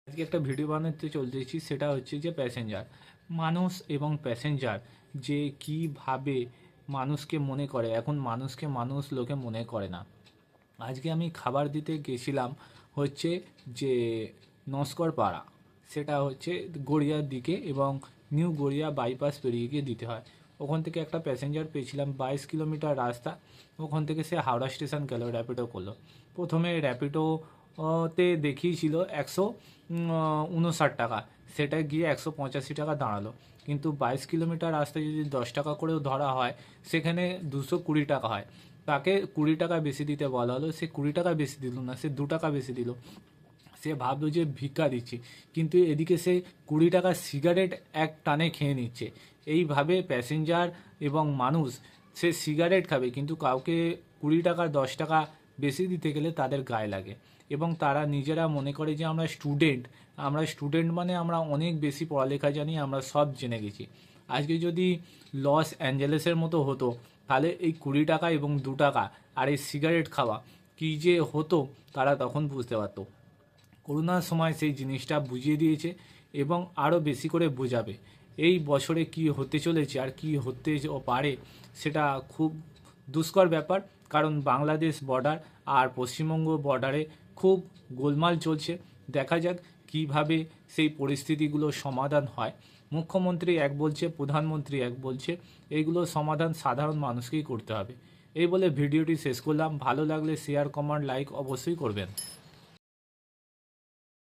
আজকে একটা ভিডিও বানাতে চলতেছি, সেটা হচ্ছে যে প্যাসেঞ্জার মানুষ এবং প্যাসেঞ্জার যে কীভাবে মানুষকে মনে করে। এখন মানুষকে মানুষ লোকে মনে করে না। আজকে আমি খাবার দিতে গেছিলাম হচ্ছে যে নস্কর পাড়া, সেটা হচ্ছে গড়িয়ার দিকে, এবং নিউ গড়িয়া বাইপাস পেরিয়ে গিয়ে দিতে হয়। ওখান থেকে একটা প্যাসেঞ্জার পেয়েছিলাম, 22 কিলোমিটার রাস্তা। ওখান থেকে সে হাওড়া স্টেশন গেল, র্যাপিডো করলো। প্রথমে র্যাপিডো তে দেখিয়েছিল 159 টাকা, সেটা গিয়ে 185 টাকা দাঁড়ালো। কিন্তু 22 কিলোমিটার রাস্তায় যদি 10 টাকা করেও ধরা হয়, সেখানে 220 টাকা হয়। তাকে 20 টাকা বেশি দিতে বলা হলো, সে 20 টাকা বেশি দিল না, সে 2 টাকা বেশি দিল। সে ভাবলো যে ভিক্ষা দিচ্ছি, কিন্তু এদিকে সে 20 টাকার সিগারেট এক টানে খেয়ে নিচ্ছে। এইভাবে প্যাসেঞ্জার এবং মানুষ, সে সিগারেট খাবে কিন্তু কাউকে 20 টাকা 10 টাকা বেশি দিতে গেলে তাদের গায়ে লাগে। এবং তারা নিজেরা মনে করে যে আমরা স্টুডেন্ট মানে আমরা অনেক বেশি পড়ালেখা জানি, আমরা সব জেনে গেছি। আজকে যদি লস অ্যাঞ্জেলেসের মতো হতো, তাহলে এই 20 টাকা এবং 2 টাকা আর এই সিগারেট খাওয়া কী যে হতো, তারা তখন বুঝতে পারতো। করোনার সময় সেই জিনিসটা বুঝিয়ে দিয়েছে এবং আরও বেশি করে বোঝাবে। এই বছরে কি হতে চলেছে আর কি হতে পারে, সেটা খুব দুষ্কর ব্যাপার। কারণ বাংলাদেশ বর্ডার আর পশ্চিমবঙ্গ বর্ডারে খুব গোলমাল চলছে। দেখা যাক কিভাবে সেই পরিস্থিতিগুলোর সমাধান হয়। মুখ্যমন্ত্রী এক বলছে, প্রধানমন্ত্রী এক বলছে, এইগুলোর সমাধান সাধারণ মানুষকেই করতে হবে। এই বলে ভিডিওটি শেষ করলাম। ভালো লাগলে শেয়ার, কমেন্ট, লাইক অবশ্যই করবেন।